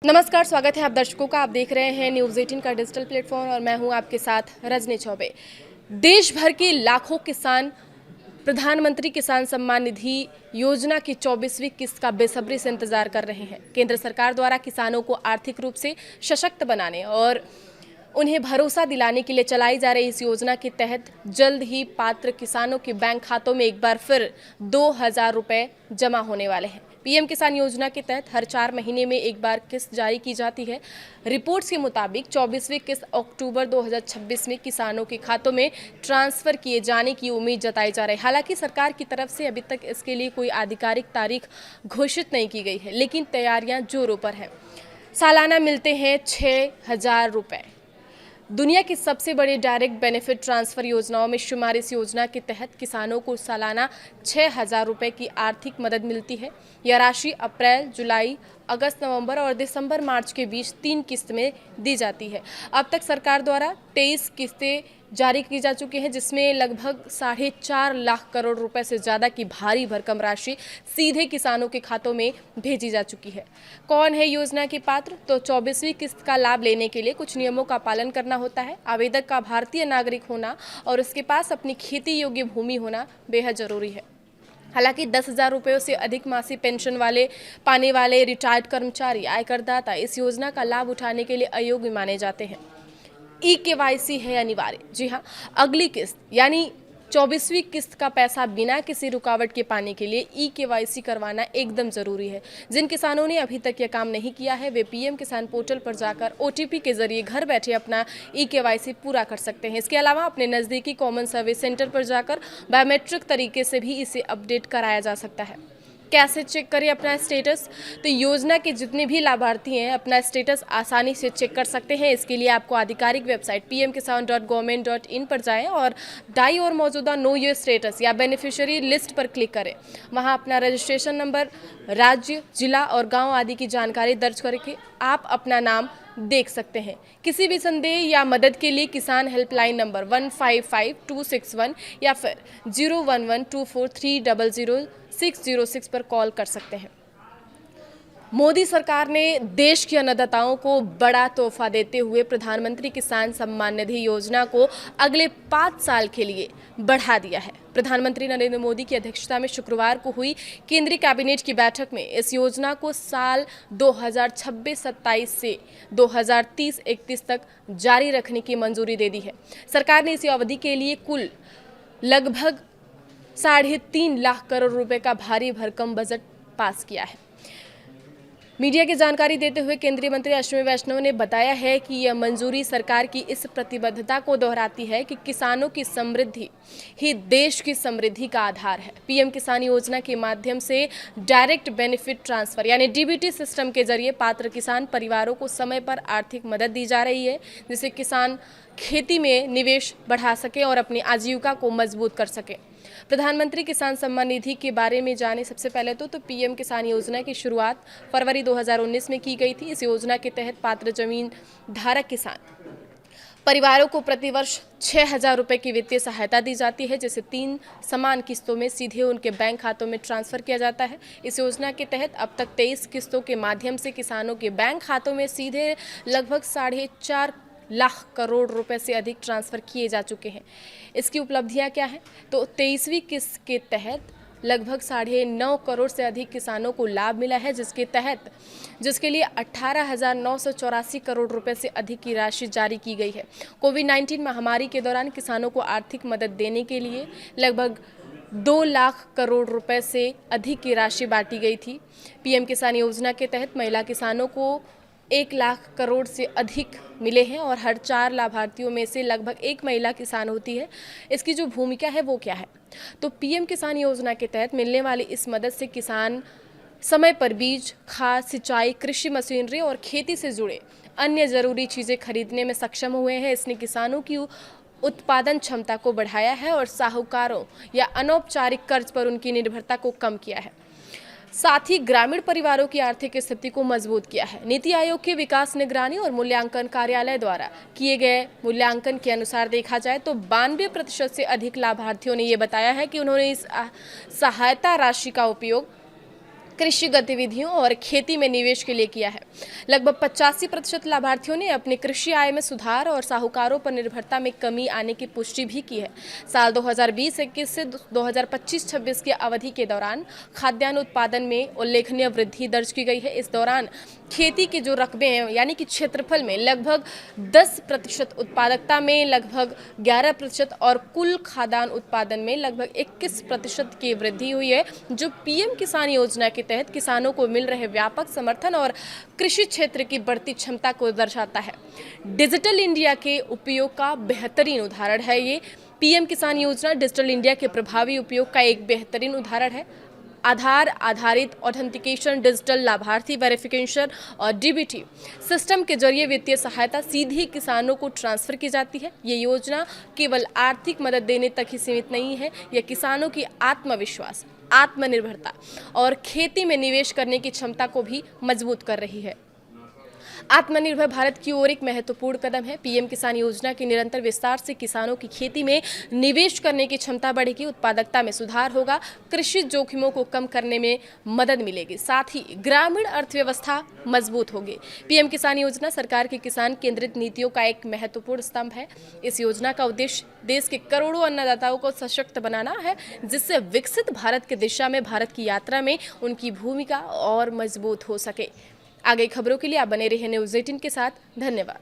नमस्कार, स्वागत है आप दर्शकों का। आप देख रहे हैं न्यूज़ 18 का डिजिटल प्लेटफॉर्म और मैं हूं आपके साथ रजनी चौबे। देश भर के लाखों किसान प्रधानमंत्री किसान सम्मान निधि योजना की 24वीं किस्त का बेसब्री से इंतजार कर रहे हैं। केंद्र सरकार द्वारा किसानों को आर्थिक रूप से सशक्त बनाने और उन्हें भरोसा दिलाने के लिए चलाई जा रही इस योजना के तहत जल्द ही पात्र किसानों के बैंक खातों में एक बार फिर 2,000 रुपये जमा होने वाले हैं। पीएम किसान योजना के तहत हर 4 महीने में एक बार किस्त जारी की जाती है। रिपोर्ट्स के मुताबिक 24वीं किस्त अक्टूबर 2026 में किसानों के खातों में ट्रांसफर किए जाने की उम्मीद जताई जा रही है। हालांकि सरकार की तरफ से अभी तक इसके लिए कोई आधिकारिक तारीख घोषित नहीं की गई है, लेकिन तैयारियां जोरों पर हैं। सालाना मिलते हैं 6,000 रुपये। दुनिया की सबसे बड़ी डायरेक्ट बेनिफिट ट्रांसफर योजनाओं में शुमार इस योजना के तहत किसानों को सालाना 6,000 रुपये की आर्थिक मदद मिलती है। यह राशि अप्रैल, जुलाई, अगस्त, नवंबर और दिसंबर मार्च के बीच 3 किस्त में दी जाती है। अब तक सरकार द्वारा 23 किस्तें जारी की जा चुकी हैं, जिसमें लगभग 4.5 लाख करोड़ रुपए से ज़्यादा की भारी भरकम राशि सीधे किसानों के खातों में भेजी जा चुकी है। कौन है योजना के पात्र? तो 24वीं किस्त का लाभ लेने के लिए कुछ नियमों का पालन करना होता है। आवेदक का भारतीय नागरिक होना और उसके पास अपनी खेती योग्य भूमि होना बेहद जरूरी है। हालांकि 10,000 रुपयों से अधिक मासिक पेंशन पाने वाले रिटायर्ड कर्मचारी, आयकरदाता इस योजना का लाभ उठाने के लिए अयोग्य माने जाते हैं। KYC है अनिवार्य। जी हाँ, अगली किस्त यानी 24वीं किस्त का पैसा बिना किसी रुकावट के पाने के लिए KYC करवाना एकदम जरूरी है। जिन किसानों ने अभी तक यह काम नहीं किया है, वे PM किसान पोर्टल पर जाकर OTP के जरिए घर बैठे अपना KYC पूरा कर सकते हैं। इसके अलावा अपने नज़दीकी कॉमन सर्विस सेंटर पर जाकर बायोमेट्रिक तरीके से भी इसे अपडेट कराया जा सकता है। कैसे चेक करें अपना स्टेटस? तो योजना के जितने भी लाभार्थी हैं अपना स्टेटस आसानी से चेक कर सकते हैं। इसके लिए आपको आधिकारिक वेबसाइट pmkisan.government.in पर जाएं और दाईं ओर मौजूदा नो योर स्टेटस या बेनिफिशियरी लिस्ट पर क्लिक करें। वहां अपना रजिस्ट्रेशन नंबर, राज्य, जिला और गांव आदि की जानकारी दर्ज करके आप अपना नाम देख सकते हैं। किसी भी संदेह या मदद के लिए किसान हेल्पलाइन नंबर 155261 या फिर 011243000606 पर कॉल कर सकते हैं। मोदी सरकार ने देश के अन्नदाताओं को बड़ा तोहफा देते हुए प्रधानमंत्री किसान सम्मान निधि योजना को अगले 5 साल के लिए बढ़ा दिया है। प्रधानमंत्री नरेंद्र मोदी की अध्यक्षता में शुक्रवार को हुई केंद्रीय कैबिनेट की बैठक में इस योजना को साल 2026-27 से 2030-31 तक जारी रखने की मंजूरी दे दी है। सरकार ने इसी अवधि के लिए कुल लगभग 3.5 लाख करोड़ रुपए का भारी भरकम बजट पास किया है। मीडिया की जानकारी देते हुए केंद्रीय मंत्री अश्विनी वैष्णव ने बताया है कि यह मंजूरी सरकार की इस प्रतिबद्धता को दोहराती है कि किसानों की समृद्धि ही देश की समृद्धि का आधार है। पीएम किसान योजना के माध्यम से डायरेक्ट बेनिफिट ट्रांसफर यानी DBT सिस्टम के जरिए पात्र किसान परिवारों को समय पर आर्थिक मदद दी जा रही है, जिससे किसान खेती में निवेश बढ़ा सके और अपनी आजीविका को मजबूत कर सके। प्रधानमंत्री किसान सम्मान निधि के बारे में जाने सबसे पहले तो पीएम किसान योजना की शुरुआत फरवरी 2019 में की गई थी। इस योजना के तहत पात्र जमीन धारक किसान परिवारों को प्रतिवर्ष 6,000 रुपये की वित्तीय सहायता दी जाती है, जिसे 3 समान किस्तों में सीधे उनके बैंक खातों में ट्रांसफर किया जाता है। इस योजना के तहत अब तक 23 किस्तों के माध्यम से किसानों के बैंक खातों में सीधे लगभग 4.5 लाख करोड़ रुपए से अधिक ट्रांसफर किए जा चुके हैं। इसकी उपलब्धियां क्या हैं? तो 23वीं किस्त के तहत लगभग 9.5 करोड़ से अधिक किसानों को लाभ मिला है, जिसके लिए 18,984 करोड़ रुपए से अधिक की राशि जारी की गई है। कोविड-19 महामारी के दौरान किसानों को आर्थिक मदद देने के लिए लगभग 2 लाख करोड़ रुपए से अधिक की राशि बांटी गई थी। पीएम किसान योजना के तहत महिला किसानों को 1 लाख करोड़ से अधिक मिले हैं और हर 4 लाभार्थियों में से लगभग 1 महिला किसान होती है। इसकी जो भूमिका है वो क्या है? तो पीएम किसान योजना के तहत मिलने वाली इस मदद से किसान समय पर बीज, खाद, सिंचाई, कृषि मशीनरी और खेती से जुड़े अन्य ज़रूरी चीज़ें खरीदने में सक्षम हुए हैं। इसने किसानों की उत्पादन क्षमता को बढ़ाया है और साहूकारों या अनौपचारिक कर्ज पर उनकी निर्भरता को कम किया है। साथ ही ग्रामीण परिवारों की आर्थिक स्थिति को मजबूत किया है। नीति आयोग के विकास निगरानी और मूल्यांकन कार्यालय द्वारा किए गए मूल्यांकन के अनुसार देखा जाए तो 92% से अधिक लाभार्थियों ने ये बताया है कि उन्होंने इस सहायता राशि का उपयोग कृषि गतिविधियों और खेती में निवेश के लिए किया है। लगभग 85% लाभार्थियों ने अपनी कृषि आय में सुधार और साहूकारों पर निर्भरता में कमी आने की पुष्टि भी की है। साल 2020-21 से 2025-26 की अवधि के दौरान खाद्यान्न उत्पादन में उल्लेखनीय वृद्धि दर्ज की गई है। इस दौरान खेती के जो रकबे हैं यानी कि क्षेत्रफल में लगभग 10%, उत्पादकता में लगभग 11% और कुल खाद्यान्न उत्पादन में लगभग 21% की वृद्धि हुई है, जो पीएम किसान योजना के तहत किसानों को मिल रहे व्यापक समर्थन और कृषि क्षेत्र की बढ़ती क्षमता को दर्शाता है। डिजिटल इंडिया के उपयोग का बेहतरीन उदाहरण है ये। पीएम किसान योजना डिजिटल इंडिया के प्रभावी उपयोग का एक बेहतरीन उदाहरण है। आधार आधारित ऑथेंटिकेशन, डिजिटल लाभार्थी वेरिफिकेशन और डीबीटी सिस्टम के जरिए वित्तीय सहायता सीधे किसानों को ट्रांसफर की जाती है। ये योजना केवल आर्थिक मदद देने तक ही सीमित नहीं है, यह किसानों की आत्मविश्वास, आत्मनिर्भरता और खेती में निवेश करने की क्षमता को भी मजबूत कर रही है। आत्मनिर्भर भारत की ओर एक महत्वपूर्ण कदम है। पीएम किसान योजना के निरंतर विस्तार से किसानों की खेती में निवेश करने की क्षमता बढ़ेगी, उत्पादकता में सुधार होगा, कृषि जोखिमों को कम करने में मदद मिलेगी, साथ ही ग्रामीण अर्थव्यवस्था मजबूत होगी। पीएम किसान योजना सरकार की किसान केंद्रित नीतियों का एक महत्वपूर्ण स्तंभ है। इस योजना का उद्देश्य देश के करोड़ों अन्नदाताओं को सशक्त बनाना है, जिससे विकसित भारत की दिशा में भारत की यात्रा में उनकी भूमिका और मजबूत हो सके। आगे खबरों के लिए आप बने रहिए न्यूज़ 18 के साथ। धन्यवाद।